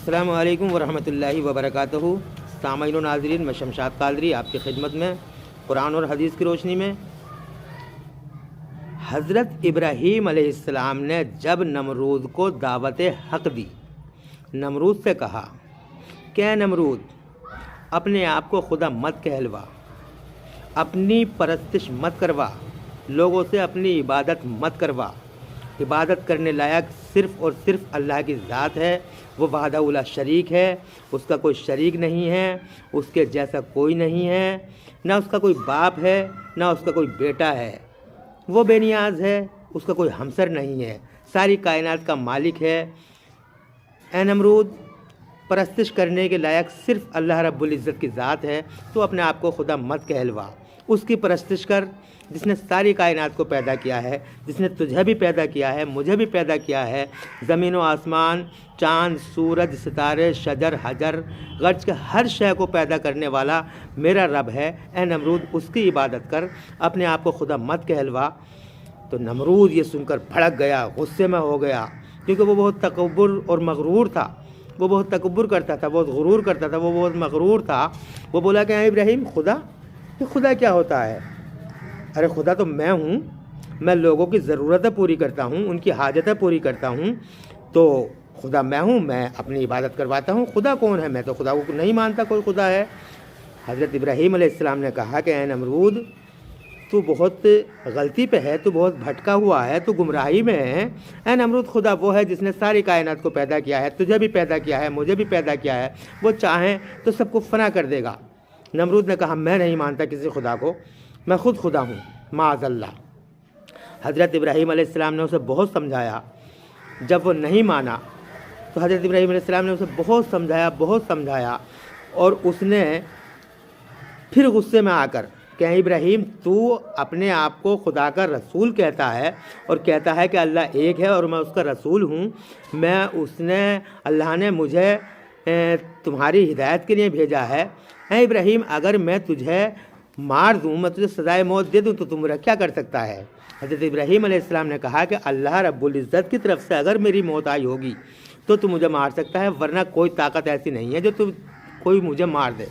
السلام علیکم ورحمۃ اللہ وبرکاتہ۔ سامعین و ناظرین، میں شمشاد قادری آپ کی خدمت میں قرآن اور حدیث کی روشنی میں۔ حضرت ابراہیم علیہ السلام نے جب نمرود کو دعوت حق دی، نمرود سے کہا کہ اے نمرود، اپنے آپ کو خدا مت کہلوا، اپنی پرستش مت کروا، لوگوں سے اپنی عبادت مت کروا۔ عبادت کرنے لائق صرف اور صرف اللہ کی ذات ہے، وہ وحدہ لا شریک ہے، اس کا کوئی شریک نہیں ہے، اس کے جیسا کوئی نہیں ہے، نہ اس کا کوئی باپ ہے نہ اس کا کوئی بیٹا ہے، وہ بے نیاز ہے، اس کا کوئی ہمسر نہیں ہے، ساری کائنات کا مالک ہے۔ اے نمرود، پرستش کرنے کے لائق صرف اللہ رب العزت کی ذات ہے، تو اپنے آپ کو خدا مت کہلوا، اس کی پرستش کر جس نے ساری کائنات کو پیدا کیا ہے، جس نے تجھے بھی پیدا کیا ہے، مجھے بھی پیدا کیا ہے، زمین و آسمان، چاند، سورج، ستارے، شجر، حجر، غرض کے ہر شے کو پیدا کرنے والا میرا رب ہے۔ اے نمرود، اس کی عبادت کر، اپنے آپ کو خدا مت کہلوا۔ تو نمرود یہ سن کر بھڑک گیا، غصے میں ہو گیا، کیونکہ وہ بہت تکبر اور مغرور تھا، وہ بہت تکبر کرتا تھا، بہت غرور کرتا تھا، وہ بہت مغرور تھا۔ وہ بولا کہ اے ابراہیم، خدا، یہ خدا کیا ہوتا ہے؟ ارے خدا تو میں ہوں، میں لوگوں کی ضرورتیں پوری کرتا ہوں، ان کی حاجتیں پوری کرتا ہوں، تو خدا میں ہوں، میں اپنی عبادت کرواتا ہوں۔ خدا کون ہے؟ میں تو خدا کو نہیں مانتا کوئی خدا ہے۔ حضرت ابراہیم علیہ السلام نے کہا کہ اے نمرود، تو بہت غلطی پہ ہے، تو بہت بھٹکا ہوا ہے، تو گمراہی میں ہے۔ اے نمرود، خدا وہ ہے جس نے ساری کائنات کو پیدا کیا ہے، تجھے بھی پیدا کیا ہے، مجھے بھی پیدا کیا ہے، وہ چاہیں تو سب کو فنا کر دے گا۔ نمرود نے کہا میں نہیں مانتا کسی خدا کو، میں خود خدا ہوں، معاذ اللہ۔ حضرت ابراہیم علیہ السلام نے اسے بہت سمجھایا، جب وہ نہیں مانا تو حضرت ابراہیم علیہ السلام نے اسے بہت سمجھایا اور اس نے پھر غصے میں آ کر کہ اے ابراہیم، تو اپنے آپ کو خدا کا رسول کہتا ہے اور کہتا ہے کہ اللہ ایک ہے اور میں اس کا رسول ہوں، اللہ نے مجھے تمہاری ہدایت کے لیے بھیجا ہے۔ اے ابراہیم، اگر میں تجھے مار دوں، میں تجھے سزائے موت دے دوں تو تم میرا کیا کر سکتا ہے؟ حضرت ابراہیم علیہ السلام نے کہا کہ اللہ رب العزت کی طرف سے اگر میری موت آئی ہوگی تو تم مجھے مار سکتا ہے، ورنہ کوئی طاقت ایسی نہیں ہے جو کوئی مجھے مار دے۔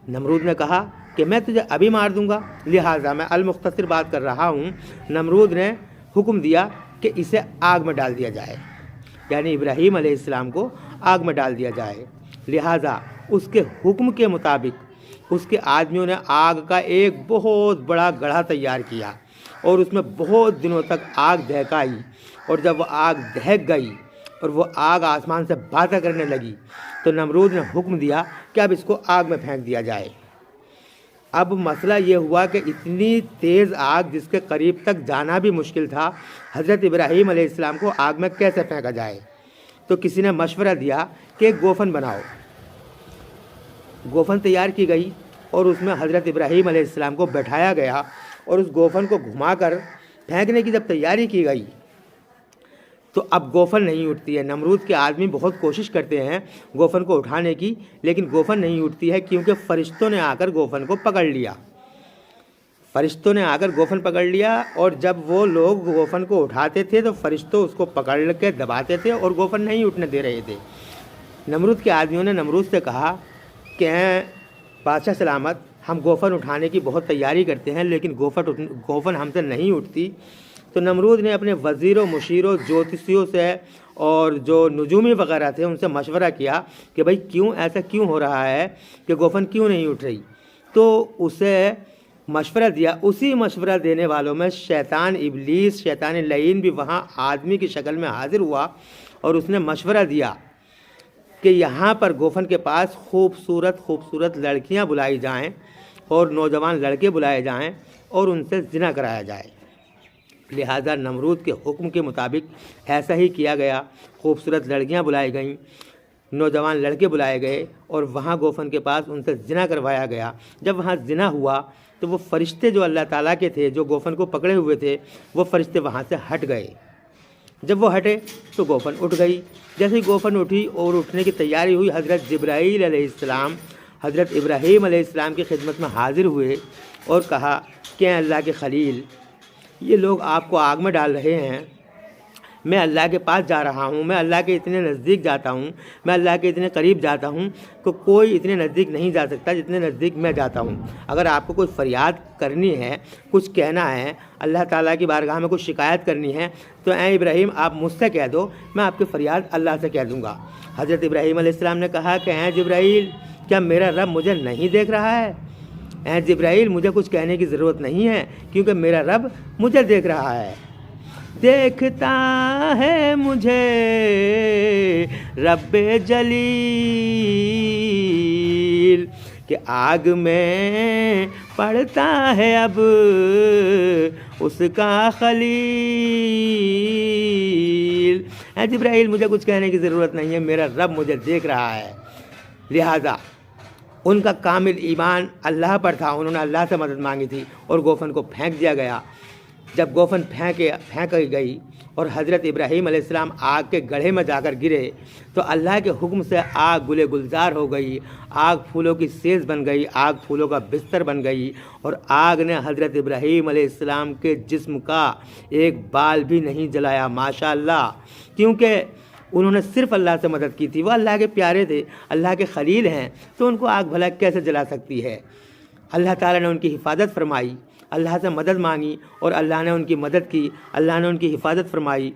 نمرود نے کہا کہ میں تجھے ابھی مار دوں گا، لہٰذا میں المختصر بات کر رہا ہوں۔ نمرود نے حکم دیا کہ اسے آگ میں ڈال دیا جائے، یعنی ابراہیم علیہ السلام کو آگ میں ڈال دیا جائے۔ لہٰذا اس کے حکم کے مطابق اس کے آدمیوں نے آگ کا ایک بہت بڑا گڑھا تیار کیا اور اس میں بہت دنوں تک آگ دہکائی، اور جب وہ آگ دہک گئی اور وہ آگ آسمان سے باتیں کرنے لگی تو نمرود نے حکم دیا کہ اب اس کو آگ میں پھینک دیا جائے۔ اب مسئلہ یہ ہوا کہ اتنی تیز آگ جس کے قریب تک جانا بھی مشکل تھا، حضرت ابراہیم علیہ السلام کو آگ میں کیسے پھینکا جائے؟ تو کسی نے مشورہ دیا کہ ایک گوفن بناؤ۔ گوفن تیار کی گئی اور اس میں حضرت ابراہیم علیہ السلام کو بٹھایا گیا، اور اس گوفن کو گھما کر پھینکنے کی جب تیاری کی گئی تو اب گوفن نہیں اٹھتی ہے۔ نمرود کے آدمی بہت کوشش کرتے ہیں گوفن کو اٹھانے کی، لیکن گوفن نہیں اٹھتی ہے، کیونکہ فرشتوں نے آ کر گوفن کو پکڑ لیا۔ فرشتوں نے آ کر گوفن پکڑ لیا، اور جب وہ لوگ گوفن کو اٹھاتے تھے تو فرشتوں اس کو پکڑ کے دباتے تھے اور گوفن نہیں اٹھنے دے رہے تھے۔ نمرود کے آدمیوں نے نمرود سے کہا کہ اے بادشاہ سلامت، ہم گوفن اٹھانے کی بہت تیاری کرتے ہیں، لیکن گوفن ہم سے نہیں اٹھتی۔ تو نمرود نے اپنے وزیروں، مشیروں، جوتشیوں سے اور جو نجومی وغیرہ تھے ان سے مشورہ کیا کہ بھئی ایسا کیوں ہو رہا ہے کہ گوفن کیوں نہیں اٹھ رہی؟ تو اسے مشورہ دیا۔ اسی مشورہ دینے والوں میں شیطان ابلیس، شیطان لعین بھی وہاں آدمی کی شکل میں حاضر ہوا، اور اس نے مشورہ دیا کہ یہاں پر گوفن کے پاس خوبصورت لڑکیاں بلائی جائیں اور نوجوان لڑکے بلائے جائیں اور ان سے زنا کرایا جائے۔ لہذا نمرود کے حکم کے مطابق ایسا ہی کیا گیا۔ خوبصورت لڑکیاں بلائی گئیں، نوجوان لڑکے بلائے گئے، اور وہاں گوفن کے پاس ان سے زنا کروایا گیا۔ جب وہاں زنا ہوا تو وہ فرشتے جو اللہ تعالیٰ کے تھے، جو گوفن کو پکڑے ہوئے تھے، وہ فرشتے وہاں سے ہٹ گئے۔ جب وہ ہٹے تو گوفن اٹھ گئی۔ جیسے ہی گوفن اٹھی اور اٹھنے کی تیاری ہوئی، حضرت جبرائیل علیہ السلام حضرت ابراہیم علیہ السلام کی خدمت میں حاضر ہوئے اور کہا کہ اے اللہ کے خلیل، یہ لوگ آپ کو آگ میں ڈال رہے ہیں، میں اللہ کے پاس جا رہا ہوں، میں اللہ کے اتنے نزدیک جاتا ہوں، میں اللہ کے اتنے قریب جاتا ہوں کہ کوئی اتنے نزدیک نہیں جا سکتا جتنے نزدیک میں جاتا ہوں۔ اگر آپ کو کوئی فریاد کرنی ہے، کچھ کہنا ہے، اللہ تعالیٰ کی بارگاہ میں کچھ شکایت کرنی ہے، تو اے ابراہیم آپ مجھ سے کہہ دو، میں آپ کی فریاد اللہ سے کہہ دوں گا۔ حضرت ابراہیم علیہ السلام نے کہا کہ اے جبرائیل، کیا میرا رب مجھے نہیں دیکھ رہا ہے؟ اے جبرائیل، مجھے کچھ کہنے کی ضرورت نہیں ہے کیونکہ میرا رب مجھے دیکھ رہا ہے۔ دیکھتا ہے مجھے رب جلیل، کہ آگ میں پڑتا ہے اب اس کا خلیل۔ اے جبرائیل، مجھے کچھ کہنے کی ضرورت نہیں ہے، میرا رب مجھے دیکھ رہا ہے۔ لہذا ان کا کامل ایمان اللہ پر تھا، انہوں نے اللہ سے مدد مانگی تھی اور گوفن کو پھینک دیا گیا۔ جب گوفن پھینکی گئی اور حضرت ابراہیم علیہ السلام آگ کے گڑھے میں جا کر گرے تو اللہ کے حکم سے آگ گلے گلزار ہو گئی، آگ پھولوں کی سیز بن گئی، آگ پھولوں کا بستر بن گئی، اور آگ نے حضرت ابراہیم علیہ السلام کے جسم کا ایک بال بھی نہیں جلایا، ماشاءاللہ، کیونکہ انہوں نے صرف اللہ سے مدد کی تھی۔ وہ اللہ کے پیارے تھے، اللہ کے خلیل ہیں، تو ان کو آگ بھلا کیسے جلا سکتی ہے؟ اللہ تعالیٰ نے ان کی حفاظت فرمائی، اللہ سے مدد مانگی اور اللہ نے ان کی مدد کی، اللہ نے ان کی حفاظت فرمائی۔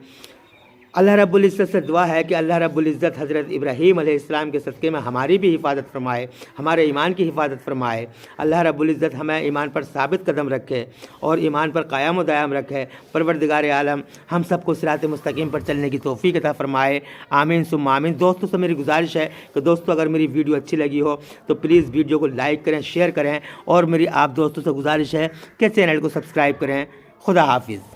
اللہ رب العزت سے دعا ہے کہ اللہ رب العزت حضرت ابراہیم علیہ السلام کے صدقے میں ہماری بھی حفاظت فرمائے، ہمارے ایمان کی حفاظت فرمائے۔ اللہ رب العزت ہمیں ایمان پر ثابت قدم رکھے اور ایمان پر قائم و دائم رکھے۔ پروردگار عالم ہم سب کو صراط مستقیم پر چلنے کی توفیق عطا فرمائے، آمین ثم آمین۔ دوستوں سے میری گزارش ہے کہ دوستوں اگر میری ویڈیو اچھی لگی ہو تو پلیز ویڈیو کو لائک کریں، شیئر کریں، اور میری آپ دوستوں سے گزارش ہے کہ چینل کو سبسکرائب کریں۔ خدا حافظ۔